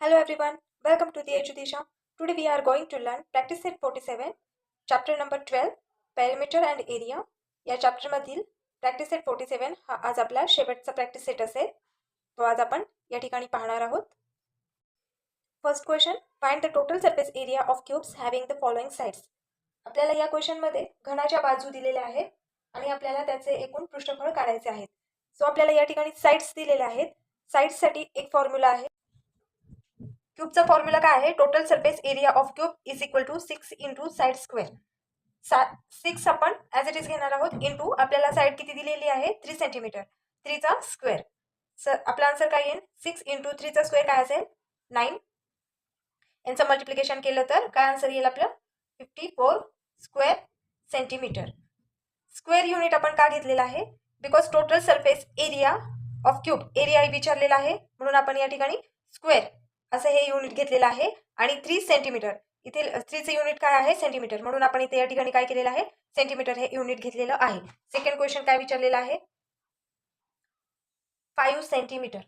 Hello everyone, welcome to the Edudisha. Today we are going to learn practice set 47, chapter number 12, perimeter and area. या chapter मधील practice set 47 हा आज आपला शेवटचा practice set असेल. तो आज आपण या ठिकाणी पाहणार आहोत. First question, find the total surface area of cubes having the following sides. आपल्याला या क्वेश्चन मध्ये घनाच्या बाजू दिलेल्या आहेत आणि आपल्याला त्याचे एकूण पृष्ठफळ काढायचे आहेत. सो आपल्याला या ठिकाणी साइड्स दिलेल्या आहेत. साइड्ससाठी एक फॉर्म्युला आहे. क्यूबचा फॉर्म्युला काय आहे? Total surface area of cube is equal to 6 into side square. 6 आपण ॲज इट इज घेणार आहोत इंटू आपल्याला साइड किती दिलेली आहे? 3 सेंटीमीटर. 3 चा स्क्वेअर. सर आपला आन्सर काय येईल? 6 इंटू 3 चा स्क्वेअर काय असेल? 9. यांचं मल्टिप्लिकेशन केलं तर काय आन्सर येईल आपलं? 54 स्क्वेअर सेंटीमीटर. स्क्वेअर युनिट आपण का घेतलेला आहे? Because total surface area of cube area विचारलेला आहे म्हणून आपण या ठिकाणी स्क्वेअर असं हे युनिट घेतलेलं आहे. आणि 3 सेंटीमीटर, इथे 3चे युनिट काय आहे? सेंटीमीटर. म्हणून आपण इथे या ठिकाणी काय केलेलं आहे? सेंटीमीटर हे युनिट घेतलेलं आहे. सेकंड क्वेश्चन काय विचारलेला आहे? 5 सेंटीमीटर.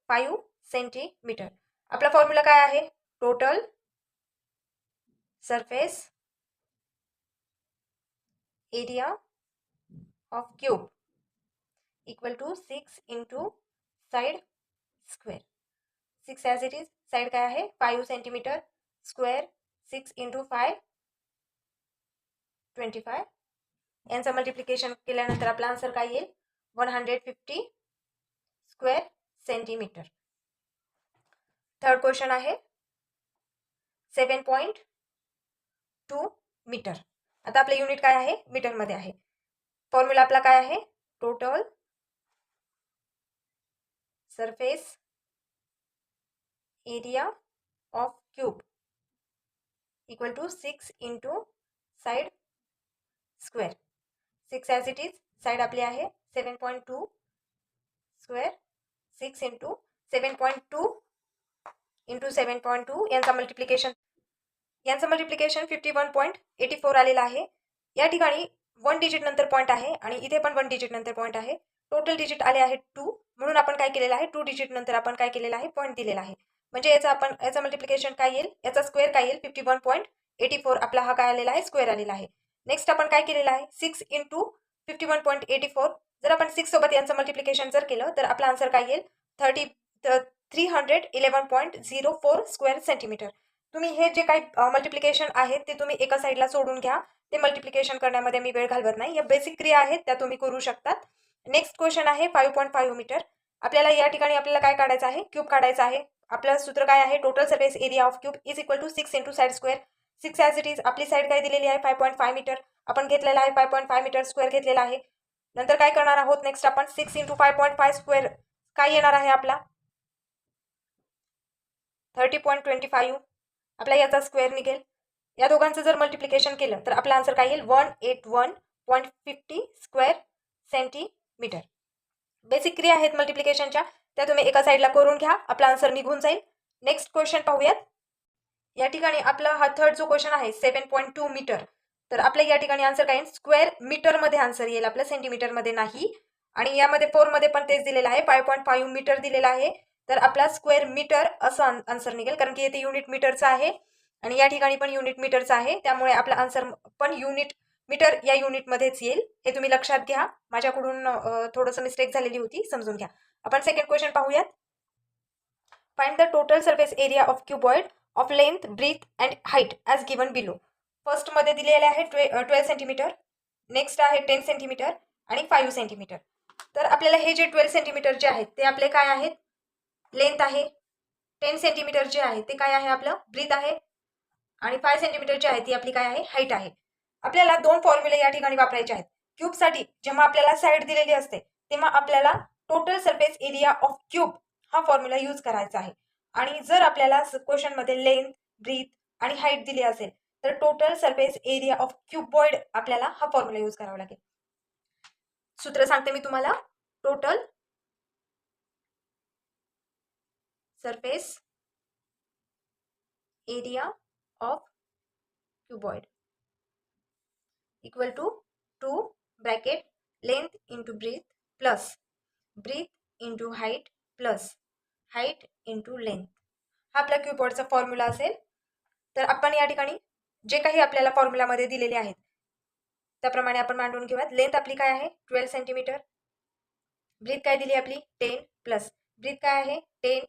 5 सेंटीमीटर. आपला फॉर्म्युला काय आहे? Total surface area of cube equal to 6 into side square. 6 as it is. Side काय आहे? 5 सेंटीमीटर. Square 6 into 5 25. यांचं मल्टिप्लिकेशन केल्यानंतर आपला आन्सर काय येईल? 150 स्क्वेअर सेंटीमीटर. थर्ड क्वेश्चन आहे 7.2 मीटर. आता आपले युनिट काय आहे? मीटरमध्ये आहे. फॉर्म्युला आपला काय आहे? Total surface area of cube equal to 6 into side square. 6 as it is. Side आपली आहे 7.2 स्क्वेअर. 6 इंटू 7.2 इंटू 7.2 यांचं मल्टिप्लिकेशन 51.84 आलेलं आहे. या ठिकाणी 1 डिजिट नंतर पॉईंट आहे आणि इथे पण 1 डिजिट नंतर पॉईंट आहे. टोटल डिजिट आले आहेत 2 म्हणून आपण काय केलेलं आहे? 2 डिजिट नंतर आपण काय केलेलं आहे? पॉईंट दिलेला आहे. म्हणजे याचं मल्टिप्लिकेशन काय येईल? याचा स्क्वेअर काय येईल? 51.84. आपला हा काय आलेला आहे? स्क्वेअर आलेला आहे. नेक्स्ट आपण काय केलेलं आहे? 6 इंटू 51.84. जर आपण 6 सोबत यांचं मल्टिप्लिकेशन जर केलं तर आपला आन्सर काय येईल? 311.04 स्क्वेअर सेंटीमीटर. तुम्ही हे जे काही मल्टिप्लिकेशन आहेत ते तुम्ही एका साईडला सोडून घ्या. ते मल्टिप्लिकेशन करण्यामध्ये मी वेळ घालवत नाही. या बेसिक क्रिया आहेत त्या तुम्ही करू शकतात. नेक्स्ट क्वेश्चन आहे 5.5 मीटर. आपल्याला या ठिकाणी आपल्याला काय काढायचं आहे? क्यूब काढायचा आहे. आपलं सूत्र काय आहे? Total surface area of cube is equal to 6 into side square. 6 as it is. आपली साईड काय दिलेली आहे? 5.5 मीटर. आपण घेतलेला आहे 5.5 मीटर स्क्वेअर घेतलेला आहे. नंतर काय करणार आहोत? नेक्स्ट आपण 6 इंटू 5.5 स्क्वेअर काय येणार आहे आपला? 30.25. आपला याचा स्क्वेअर निघेल. या दोघांचं जर मल्टिप्लिकेशन केलं तर आपला आन्सर काय येईल? 181.50 स्क्वेअर सेंटीमीटर. बेसिक क्रिया आहेत मल्टिप्लिकेशनच्या त्या तुम्ही एका साईडला करून घ्या. आपला आन्सर निघून जाईल. नेक्स्ट क्वेश्चन पाहूयात. या ठिकाणी आपला हा थर्ड जो क्वेश्चन आहे 7.2 मीटर. तर आपल्या या ठिकाणी आन्सर काय येईल? स्क्वेअर मीटरमध्ये आन्सर येईल आपलं, सेंटीमीटरमध्ये नाही. आणि यामध्ये 4 मध्ये पण तेच दिलेलं आहे. 5.5 मीटर दिलेला आहे. तर आपला स्क्वेअर मीटर असं आन्सर निघेल कारण की येथे युनिट मीटरचा आहे आणि या ठिकाणी पण युनिट मीटरचा आहे. त्यामुळे आपला आन्सर पण युनिट मीटर या युनिटमध्येच येईल. हे तुम्ही लक्षात घ्या. माझ्याकडून थोडंसं मिस्टेक झालेली होती, समजून घ्या. आपण सेकंड क्वेश्चन पाहूयात. Find the total surface area of cuboid of length, breadth and height as given below. First मध्ये दिलेले आहे 12 सेंटीमीटर. नेक्स्ट आहे 10 सेंटीमीटर आणि 5 सेंटीमीटर. तर आपल्याला हे जे 12 सेंटीमीटर जे आहेत ते आपले काय आहेत? लेंथ आहे. 10 सेंटीमीटर जे आहे ते काय आहे? आपलं ब्रीथ आहे. आणि 5 सेंटीमीटर जे आहे ती आपली काय आहे? हाईट आहे. आपल्याला 2 फॉर्म्युले या ठिकाणी वापरायचे आहेत. क्यूबसाठी जेव्हा आपल्याला साईड दिलेली असते तेव्हा आपल्याला total surface area of cube हा फॉर्म्युला यूज करायचा आहे. आणि जर आपल्याला क्वेश्चनमध्ये लेंथ, ब्रीथ आणि हाईट दिली असेल तर total surface area of cuboid आपल्याला हा फॉर्म्युला यूज करावा लागेल. सूत्र सांगते मी तुम्हाला. Total surface area of cuboid equal to 2 bracket length into breadth plus breadth into height plus height into length हा आपला क्यूबॉइडचा फॉर्म्युला असेल. तर आपण या ठिकाणी जे काही आपल्याला फॉर्म्युलामध्ये दिलेले आहेत त्याप्रमाणे आपण मांडून घेऊयात. लेंथ आपली काय आहे 12 सेंटीमीटर. ब्रीथ काय दिली आपली 10 प्लस ब्रीथ काय आहे 10.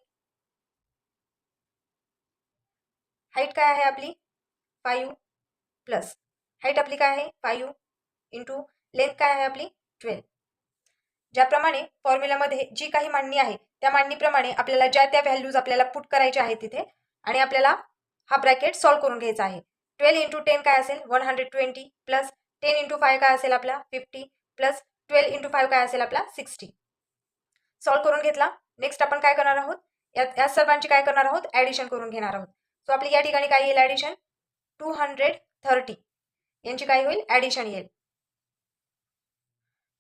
हाईट काय आहे आपली 5 प्लस हाईट आपली काय आहे 5 इंटू लेंथ काय आहे आपली 12. ज्याप्रमाणे फॉर्म्युलामध्ये जी काही मांडणी आहे त्या मांडणीप्रमाणे आपल्याला ज्या त्या व्हॅल्यूज आपल्याला पुट करायच्या आहेत तिथे आणि आपल्याला हा ब्रॅकेट सॉल्व्ह करून घ्यायचा आहे. 12 इंटू 10 काय असेल 120 प्लस 10 इंटू 5 काय असेल आपला 50 प्लस 12 इंटू 5 काय असेल आपला 60. सॉल्व्ह करून घेतला. नेक्स्ट आपण काय करणार आहोत या सर्वांची काय करणार आहोत ॲडिशन करून घेणार आहोत. सो आपली या ठिकाणी काय येईल ॲडिशन 230 यांची काय होईल ॲडिशन येईल.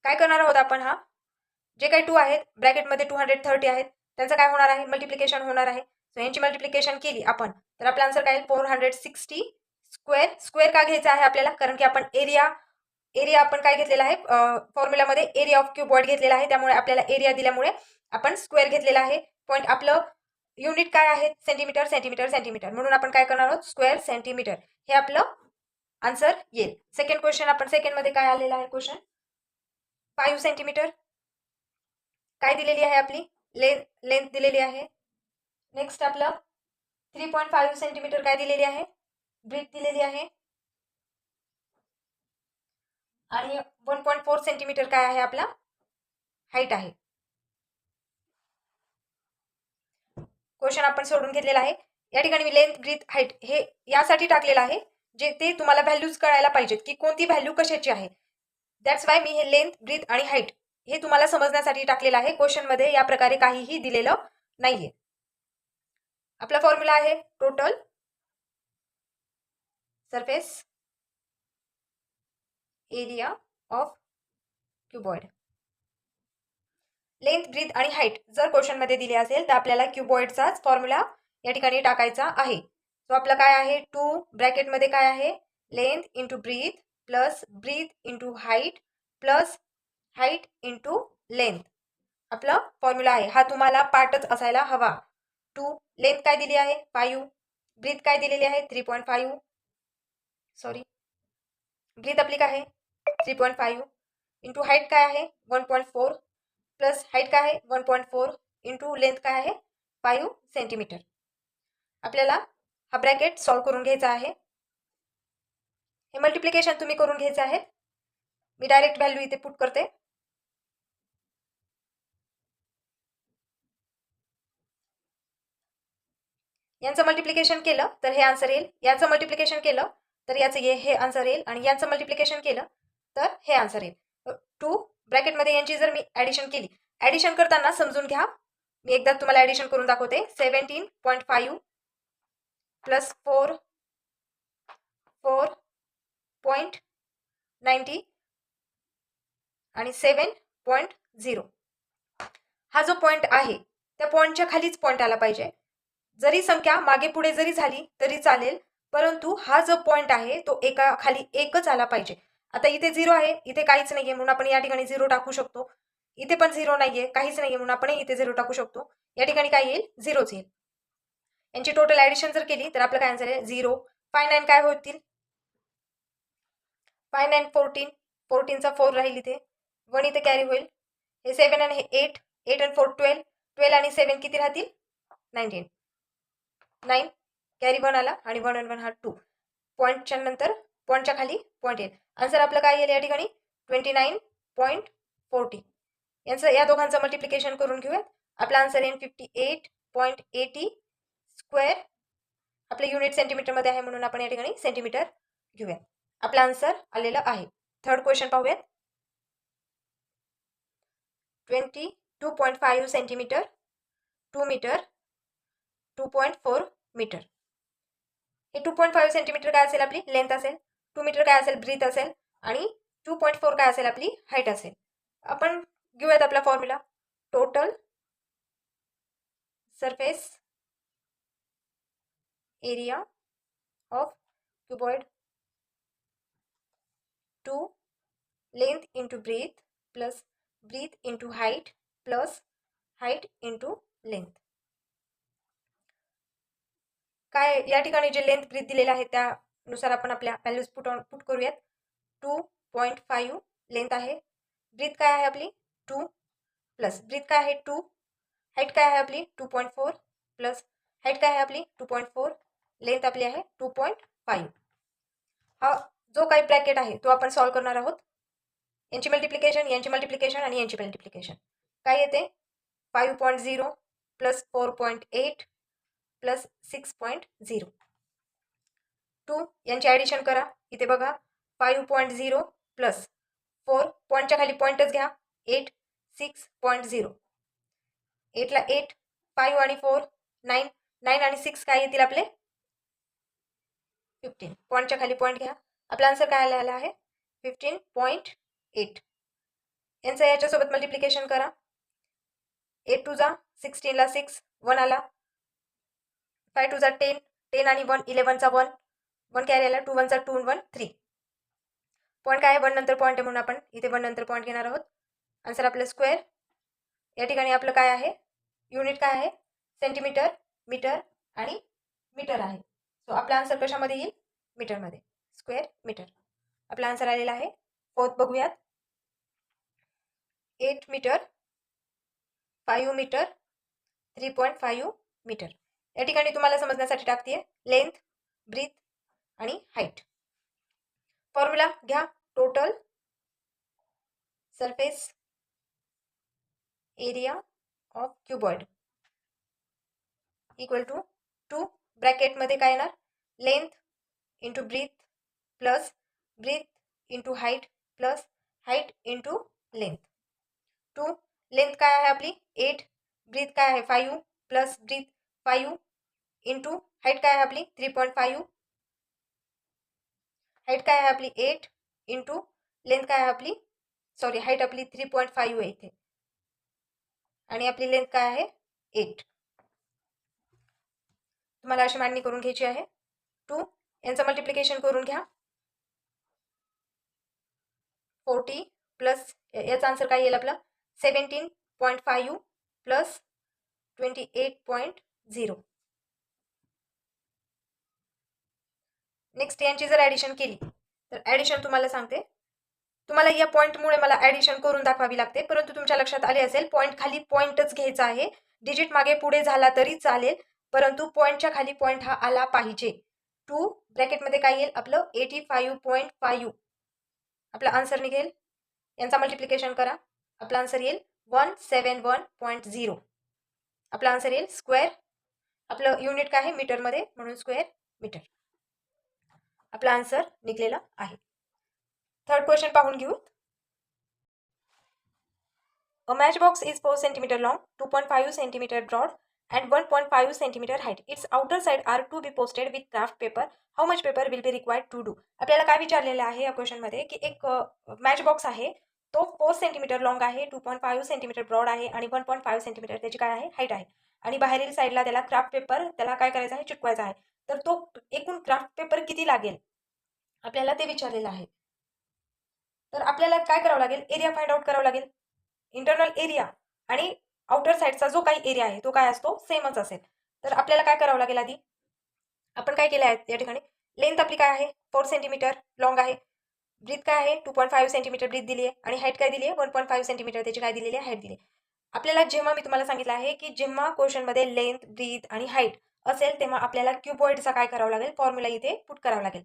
काय करणार आहोत आपण हा जे काही 2 आहेत ब्रॅकेटमध्ये 230 आहेत त्यांचं काय होणार आहे मल्टिप्लिकेशन होणार आहे. सो यांची मल्टिप्लिकेशन केली आपण तर आपला आन्सर काय येईल 460 स्क्वेअर. स्क्वेअर का घ्यायचा आहे आपल्याला कारण की आपण एरिया आपण काय घेतलेला आहे फॉर्म्युलामध्ये एरिया ऑफ क्यूबॉइड घेतलेला आहे. त्यामुळे आपल्याला एरिया दिल्यामुळे आपण स्क्वेअर घेतलेला आहे. पॉईंट आपलं युनिट काय आहे सेंटीमीटर सेंटीमीटर सेंटीमीटर म्हणून आपण काय करणार आहोत स्क्वेअर सेंटीमीटर हे आपलं आन्सर येईल. सेकंड क्वेश्चन आपण सेकंडमध्ये काय आलेला आहे क्वेश्चन 5 सेंटीमीटर काय दिलेली आहे आपली लेंथ दिलेली आहे. नेक्स्ट आपलं 3.5 सेंटीमीटर काय दिलेली आहे ब्रीथ दिलेली आहे आणि 1.4 सेंटीमीटर काय आहे आपला हाईट आहे. क्वेश्चन आपण सोडून घेतलेला आहे. या ठिकाणी मी लेंथ ब्रीथ हाईट हे यासाठी टाकलेलं आहे जे ते तुम्हाला व्हॅल्यूज कळायला पाहिजेत की कोणती व्हॅल्यू कशाची आहे. दॅट्स वाय मी हे लेंथ ब्रीथ आणि हाईट हे तुम्हाला समजण्यासाठी टाकलेलं आहे. क्वेश्चनमध्ये या प्रकारे काहीही दिलेलं नाहीये. आपला फॉर्म्युला आहे total surface area of cuboid. Length breadth आणि हाईट जर क्वेश्चनमध्ये दिली असेल तर आपल्याला क्यूबॉइडचाच फॉर्म्युला या ठिकाणी टाकायचा आहे. सो आपलं काय आहे 2 ब्रॅकेटमध्ये काय आहे length into breadth plus breadth into height plus height into length आपला फॉर्म्युला आहे. हा तुम्हाला पाठच असायला हवा. 2 लेंथ काय दिली आहे 5 ब्रीथ काय दिलेली आहे 3.5 सॉरी ब्रीथ आपली काय आहे 3.5 इंटू हाईट काय आहे 1.4 प्लस हाईट काय आहे 1.4 इंटू लेंथ काय आहे 5 सेंटीमीटर. आपल्याला हा ब्रॅकेट सॉल्व्ह करून घ्यायचा आहे. हे मल्टिप्लिकेशन तुम्ही करून घ्यायचे आहे. मी डायरेक्ट व्हॅल्यू इथे पुट करते. यांचं मल्टिप्लिकेशन केलं तर हे आन्सर येईल. याचं मल्टिप्लिकेशन केलं तर याचं हे आन्सर येईल आणि यांचं मल्टिप्लिकेशन केलं तर हे आन्सर येईल. 2 ब्रॅकेटमध्ये यांची जर मी ॲडिशन केली ॲडिशन करताना समजून घ्या. मी एकदा तुम्हाला ॲडिशन करून दाखवते. 17.5 प्लस 4.90 आणि 7.0 हा जो पॉईंट आहे त्या पॉईंटच्या खालीच पॉईंट आला पाहिजे. जरी संख्या मागे पुढे जरी झाली तरी चालेल परंतु हा जो पॉईंट आहे तो एका खाली एकच आला पाहिजे. आता इथे 0 आहे इथे काहीच नाहीये म्हणून आपण या ठिकाणी 0 टाकू शकतो. इथे पण 0 नाहीये काहीच नाहीये म्हणून आपण इथे 0 टाकू शकतो. या ठिकाणी काय येईल 0च येईल. यांची टोटल ॲडिशन जर केली तर आपलं काय आन्सर आहे 0 5 9 काय होतील 5 9 14 14चा 4 राहील इथे 1 इथे कॅरी होईल. हे 7 आणि हे 8 8 आणि 4 12 12 आणि 7 किती राहतील 19 9 कॅरी 1 आला आणि 1 आणि 1 हा 2 पॉईंटच्या नंतर पॉईंटच्या खाली पॉईंट येईल. आन्सर आपलं काय येईल या ठिकाणी 29.40. यांचं या दोघांचं मल्टिप्लिकेशन करून घेऊयात. आपला आन्सर येईल 58.80 स्क्वेअर. आपले युनिट सेंटीमीटरमध्ये आहे म्हणून आपण या ठिकाणी सेंटीमीटर घेऊयात. आपला आन्सर आलेला आहे. थर्ड क्वेश्चन पाहूयात. 22.5 सेंटीमीटर 2 मीटर 2.4 मीटर. हे 2.5 सेंटीमीटर काय असेल आपली लेंथ असेल 2 मीटर काय असेल ब्रीथ असेल आणि 2.4 काय असेल आपली हाईट असेल. आपण घेऊयात आपला formula total surface area of cuboid 2 length into breadth plus breadth into height plus height into length. काय या ठिकाणी जे लेंथ ब्रीथ दिलेले आहेत त्यानुसार आपण आपल्या व्हॅल्यूज पुट करूयात. 2.5 लेंथ आहे. ब्रीथ काय आहे आपली 2 प्लस ब्रीथ काय आहे 2. हाईट काय आहे आपली 2.4 प्लस हाईट काय आहे आपली 2.4. लेंथ आपली आहे 2.5. हा जो काही ब्रॅकेट आहे तो आपण सॉल्व्ह करणार आहोत. यांची मल्टिप्लिकेशन आणि यांची मल्टिप्लिकेशन काय येते 5.0 प्लस 4.8 प्लस 6.0. 2 यांची ॲडिशन करा. इथे बघा 5.0 प्लस 4 पॉईंटच्या खाली पॉईंटच घ्या 8 6.0. 8ला 8 5 आणि 4 9 9 आणि 6 काय येतील आपले 15. पॉईंटच्या खाली पॉईंट घ्या. आपला आन्सर काय आलेला आहे 15.8. यांचं याच्यासोबत मल्टिप्लिकेशन करा. 8 टू जा 16ला 6 1 आला. 5 टू जा 10 10 आणि 1 11चा 1 1 कॅरी आला. 2 1चा 2 1 3. पॉईंट काय आहे 1 नंतर पॉईंट आहे म्हणून आपण इथे 1 नंतर पॉईंट घेणार आहोत. आन्सर आपलं स्क्वेअर. या ठिकाणी आपलं काय आहे युनिट काय आहे सेंटीमीटर मीटर आणि मीटर आहे. सो आपला आन्सर कशामध्ये येईल मीटरमध्ये स्क्वेअर मीटर. आपला आन्सर आलेला आहे. फोर्थ बघूयात 8 मीटर 5 मीटर 3.5 मीटर. या ठिकाणी तुम्हाला समजण्यासाठी टाकते लेंथ ब्रीथ आणि हाईट. फॉर्म्युला घ्या total surface area of cuboid equal to 2 ब्रॅकेटमध्ये काय येणार length into breadth plus breadth into height plus height into length. 2 length काय आहे आपली 8 ब्रीथ काय आहे 5 प्लस ब्रीथ 5 इंटू हाईट काय आहे आपली 3.5 हाईट काय आहे आपली 8 इंटू लेंथ काय आहे आपली सॉरी हाईट आपली 3.5 आहे इथे आणि आपली लेंथ काय आहे 8. तुम्हाला अशी मांडणी करून घ्यायची आहे. 2 यांचं मल्टिप्लिकेशन करून घ्या 40 प्लस याचा आन्सर काय येईल आपला 17.5 प्लस 28.0. नेक्स्ट यांची जर ॲडिशन केली तर ॲडिशन तुम्हाला सांगते. तुम्हाला या पॉईंटमुळे मला ॲडिशन करून दाखवावी लागते परंतु तुमच्या लक्षात आले असेल पॉईंट खाली पॉईंटच घ्यायचा आहे. डिजिट मागे पुढे झाला तरी चालेल परंतु पॉईंटच्या खाली पॉईंट हा आला पाहिजे. 2 ब्रॅकेटमध्ये काय येईल आपलं 85.5 आपला आन्सर निघेल. यांचा मल्टिप्लिकेशन करा आपला आन्सर येईल 171.0. आपला आन्सर येईल स्क्वेअर. आपलं युनिट काय आहे मीटरमध्ये म्हणून स्क्वेअर मीटर. आपला आन्सर निघलेला आहे. थर्ड क्वेश्चन पाहून घेऊ. A matchbox is 4 cm long, 2.5 cm broad and 1.5 cm height. Its outer side are to be posted with craft paper. How much paper will be required to do? आपल्याला काय विचारलेलं आहे या क्वेश्चनमध्ये की एक मॅचबॉक्स आहे तो 4 सेंटीमीटर लॉंग आहे 2.5 सेंटीमीटर ब्रॉड आहे आणि 1.5 सेंटीमीटर त्याची काय आहे हाईट आहे आणि बाहेरील साईडला त्याला क्राफ्ट पेपर त्याला काय करायचं आहे चिटकवायचा आहे. तर तो एकूण क्राफ्ट पेपर किती लागेल आपल्याला ते विचारलेलं आहे. तर आपल्याला काय करावं लागेल एरिया फाइंड आउट करावं लागेल. इंटरनल एरिया आणि आउटर साईडचा जो काही एरिया आहे तो काय असतो सेमच असेल. तर आपल्याला काय करावं लागेल आधी आपण काय केलं आहे या ठिकाणी लेंथ आपली काय आहे 4 सेंटीमीटर लॉंग आहे. ब्रीथ काय आहे 2.5 सेंटीमीटर ब्रीथ दिली आहे आणि हाईट काय दिली आहे 1.5 सेंटीमीटर त्याची काय दिलेली आहे हाईट दिली आहे. आपल्याला जेव्हा मी तुम्हाला सांगितलं आहे की जेव्हा क्वेश्चनमध्ये लेंथ ब्रीथ आणि हाईट असेल तेव्हा आपल्याला क्युबॉइडचा काय करावं लागेल फॉर्म्युला इथे पुट करावा लागेल.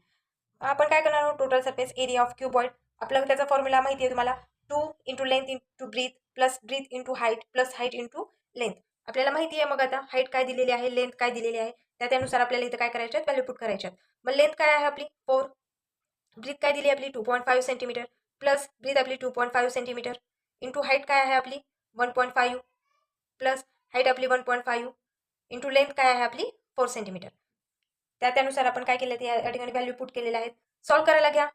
आपण काय करणार आहोत total surface area of cuboid. आपल्याला त्याचा फॉर्म्युला माहिती आहे तुम्हाला 2 into length into breadth plus breadth into height plus height into length. आपल्याला माहिती आहे मग आता हाईट काय दिलेली आहे लेंथ काय दिलेली आहे त्यानुसार आपल्याला इथं काय करायच्यात व्हॅल्यू पुट करायच्यात. मग लेंथ काय आहे आपली 4 ब्रीथ काय दिली आपली 2.5 सेंटीमीटर प्लस ब्रीथ आपली 2.5 सेंटीमीटर इंटू हाईट काय आहे आपली 1.5 प्लस हाईट आपली 1.5 इंटू लेंथ काय आहे आपली 4 सेंटीमीटर. त्यानुसार आपण काय केलं ते या ठिकाणी व्हॅल्यू पुट केलेलं आहे. सॉल्व्ह करायला घ्या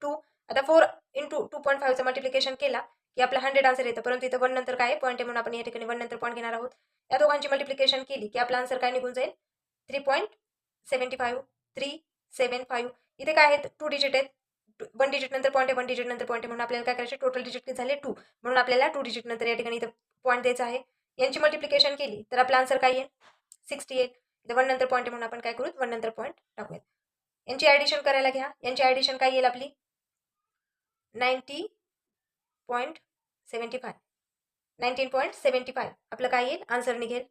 2 आता 4 इंटू 2.5चं मल्टिप्लिकेशन केला की आपला 100 आन्सर येतं परंतु इथं 1 नंतर काय पॉईंट आहे म्हणून आपण या ठिकाणी 1 नंतर पॉईंट घेणार आहोत. या दोघांची मल्टिप्लिकेशन केली की आपला आन्सर काय निघून जाईल 3.75 375. इथे काय आहेत 2 डिजिट आहेत 1 डिजिट नंतर पॉईंट आहे 1 डिजिट नंतर पॉईंट आहे म्हणून आपल्याला काय करायचे टोटल डिजिट किती झाले 2 म्हणून आपल्याला 2 डिजिट नंतर या ठिकाणी इथं पॉईंट द्यायचा आहे. यांची मल्टिप्लिकेशन केली तर आपला आन्सर काय येईल 68. तर 1 नंतर पॉईंट म्हणून आपण काय करू, 1 नंतर पॉईंट टाकूयात. यांची ॲडिशन करायला घ्या. यांची ॲडिशन काय येईल आपली 19.75 आपलं काय येईल आन्सर निघेल.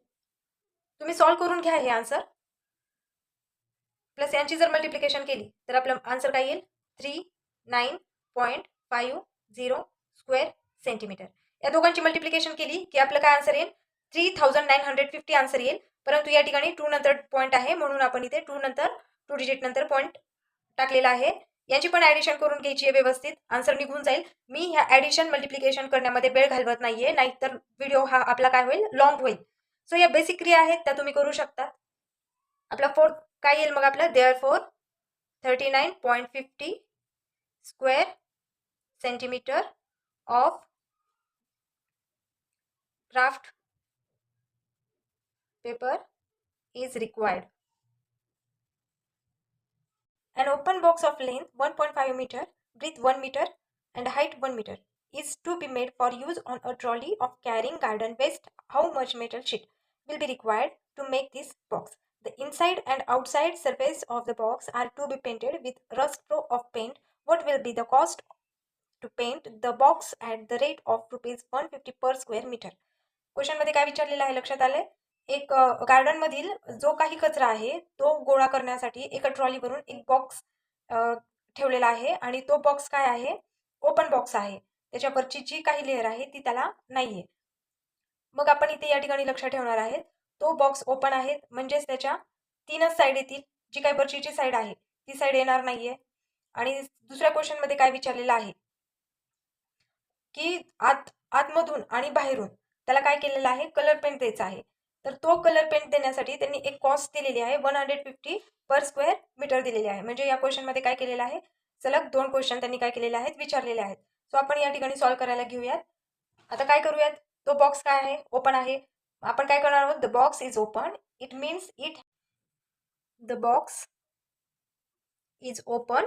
तुम्ही सॉल्व्ह करून घ्या हे आन्सर. प्लस यांची जर मल्टिप्लिकेशन केली तर आपलं आन्सर काय येईल 39.50 स्क्वेअर सेंटीमीटर. या दोघांची मल्टिप्लिकेशन केली की आपलं काय आन्सर येईल 3950 आन्सर येईल. परंतु या ठिकाणी 2 नंतर पॉईंट आहे म्हणून आपण इथे 2 डिजिट नंतर पॉईंट टाकलेला आहे. यांची पण ॲडिशन करून घ्यायची आहे व्यवस्थित, आन्सर निघून जाईल. मी ह्या ॲडिशन मल्टिप्लिकेशन करण्यामध्ये वेळ घालवत नाहीये, नाहीतर व्हिडिओ हा आपला काय होईल लॉंग होईल. सो या बेसिक क्रिया आहेत त्या तुम्ही करू शकता. आपला फोर्थ काय येईल मग आपलं therefore 39.50 square centimetre of craft paper is required. An open box of length 1.5 meter, width 1 meter and height 1 meter is to be made for use on a trolley of carrying garden waste. How much metal sheet will be required to make this box? The inside and outside surface of the box are to be painted with rust pro of paint. What will be the cost to paint the box at the rate of rupees 150 per square meter? Question मध्ये काय विचारलेलं आहे लक्षात आले. एक garden मधील जो काही कचरा आहे तो गोळा करण्यासाठी एका ट्रॉलीवरून एक बॉक्स ठेवलेला आहे आणि तो बॉक्स काय आहे ओपन बॉक्स आहे. त्याच्यावरची जी काही लेअर आहे ती त्याला नाहीये. मग आपण इथे या ठिकाणी लक्ष ठेवणार आहे तो बॉक्स ओपन आहे म्हणजेच त्याच्या 3च साईड येतील. जी काही वरची साईड आहे ती साईड येणार नाहीये. आणि दुसऱ्या क्वेश्चन मध्ये काय विचारलेलं आहे की आतमधून आणि बाहेरून त्याला काय केलेलं आहे कलर पेंट द्यायचा आहे. तर तो कलर पेंट देण्यासाठी त्यांनी एक कॉस्ट दिलेली आहे 150 पर स्क्वेअर मीटर दिलेली आहे. म्हणजे या क्वेश्चन मध्ये काय केलेलं आहे सलग 2 क्वेश्चन त्यांनी काय केलेले आहेत विचारलेले आहेत. सो आपण या ठिकाणी सॉल्व्ह करायला घेऊयात. आता काय करूयात तो बॉक्स काय आहे ओपन आहे. आपण काय करणार आहोत the box is open. It means the box is open.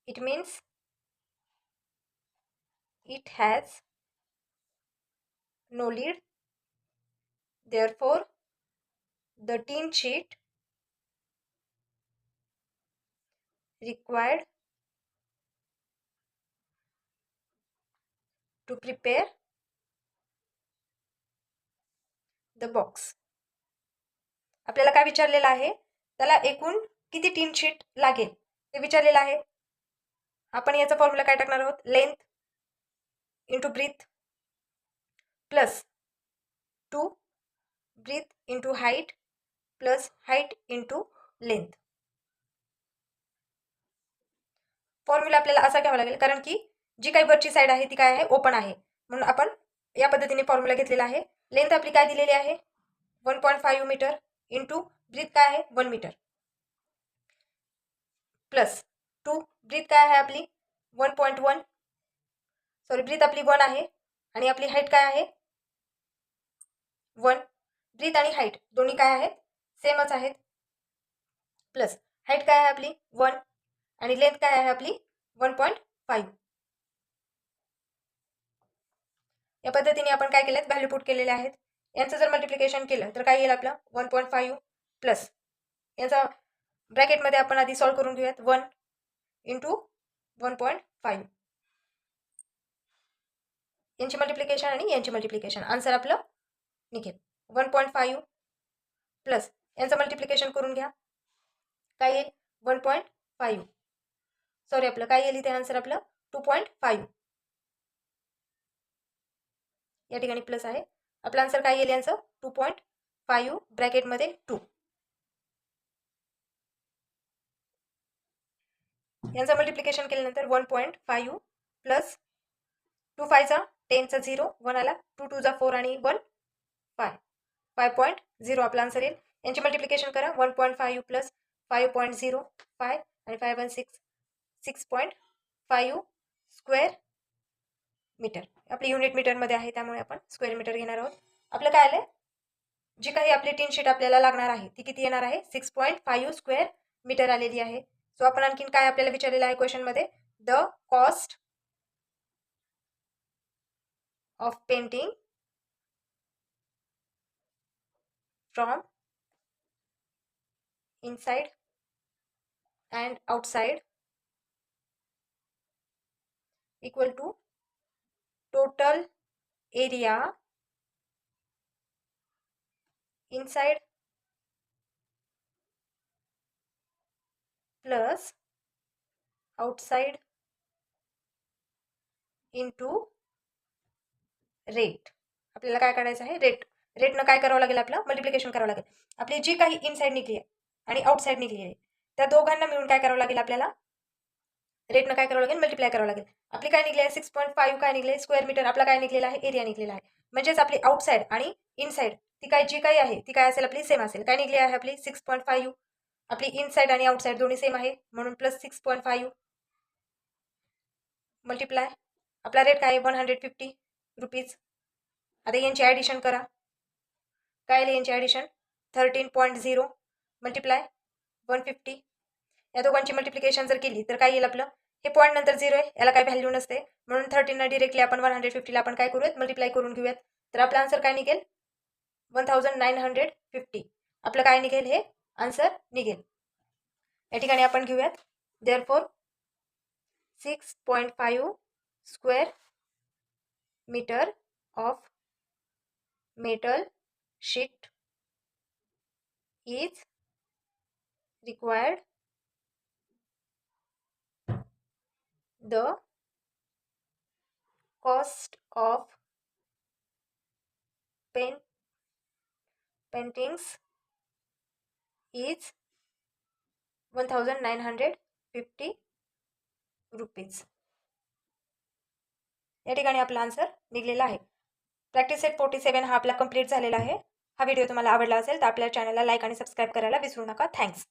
It means it has no lid, therefore the tin sheet required to prepare the box. आपल्याला काय विचारलेलं आहे त्याला एकूण किती टीन शीट लागेल ते विचारलेलं आहे. आपण याचा फॉर्म्युला काय टाकणार आहोत length into breadth plus 2 breadth into height plus height into length. Formula आपल्याला असा घ्यावा लागेल कारण की जी काही वरची साईड आहे ती काय आहे ओपन आहे म्हणून आपण या पद्धतीने फॉर्म्युला घेतलेला आहे. लेंथ आपली काय दिलेली आहे 1.5 मीटर इंटू ब्रीथ काय आहे 1 मीटर प्लस 2 ब्रीथ काय आहे आपली 1.1 सॉरी ब्रीथ आपली 1 आहे आणि आपली हाईट काय आहे 1. ब्रीथ आणि हाईट दोन्ही काय आहेत सेमच आहेत प्लस हाईट काय आहे आपली 1 आणि लेंथ काय आहे आपली 1.5. या पद्धतीने आपण काय केलेत व्हॅल्यू पुट केलेले आहेत. यांचं जर मल्टिप्लिकेशन केलं तर काय येईल आपलं 1.5 प्लस यांचा ब्रॅकेटमध्ये आपण आधी सॉल्व्ह करून घेऊयात 1 इंटू 1.5 यांची मल्टिप्लिकेशन आणि यांची मल्टिप्लिकेशन आन्सर आपलं निघेल 1.5 प्लस यांचं मल्टिप्लिकेशन करून घ्या काय येईल 1.5 सॉरी आपलं काय येईल इथे आन्सर आपलं 2.5 या ठिकाणी प्लस आहे. आपलं आन्सर काय येईल यांचं 2.5 ब्रॅकेटमध्ये 2. यांचं मल्टिप्लिकेशन केल्यानंतर 1.5 प्लस 2 5 10 0 1 आला 2 2 4 आणि 1 5 5.0 आपला आन्सर येईल. यांची मल्टिप्लिकेशन करा 1.5 प्लस 5.0 5 आणि 5 1 6 6.5 स्क्वेअर मीटर. आपली युनिट मीटरमध्ये आहे त्यामुळे आपण स्क्वेअर मीटर घेणार आहोत. आपलं काय आलं जी काही आपली टीन शीट आपल्याला लागणार आहे ती किती येणार आहे 6.5 स्क्वेअर मीटर आलेली आहे. सो आपण आणखीन काय आपल्याला विचारलेलं आहे क्वेश्चनमध्ये the cost of painting from inside and outside equal to total area inside plus outside into rate. आपल्याला काय काढायचं आहे? रेटनं काय करावं लागेल? आपलं मल्टिप्लिकेशन करावं लागेल. आपली जी काही इनसाइड निघली आहे आणि आउटसाइड निघली आहे त्या दोघांना मिळून काय करावं लागेल? आपल्याला रेटनं काय करावं लागेल? मल्टिप्लाय करावं लागेल. आपली काय निघली आहे? 6.5 काय निघले? Square metre. आपला काय निघलेला आहे? एरिया निघलेला आहे. म्हणजेच आपली आउटसाइड आणि इनसाइड ती काय जी काही आहे ती काय असेल? आपली सेम असेल. काय निघली आहे आपली? 6.5. आपली इनसाइड आणि आउटसाइड दोन्ही सेम आहे म्हणून प्लस 6.5 मल्टिप्लाय. आपला रेट काय आहे? 150 रुपीज. आता यांची ॲडिशन करा. काय आली यांची ॲडिशन? 13.0 मल्टिप्लाय 150. या दोघांची मल्टिप्लिकेशन जर केली तर काय येईल आपलं? हे पॉईंट नंतर 0 आहे, याला काही व्हॅल्यू नसते म्हणून 13 डिरेक्टली आपण 150ला आपण काय करूयात? मल्टिप्लाय करून घेऊयात. तर आपला आन्सर काय निघेल? 1950. आपलं काय निघेल? हे आन्सर निघेल. या ठिकाणी आपण घेऊयात therefore 6.5 square metre of metal sheet is required. The cost of paintings is 1950 rupees. या ठिकाणी आपला आन्सर निघलेला आहे. प्रॅक्टिस सेट 47 हा आपला कंप्लीट झालेला आहे. हा व्हिडिओ तुम्हाला आवडला असेल तर आपल्या चॅनलला लाईक आणि सबस्क्राईब करायला विसरू नका. थँक्स.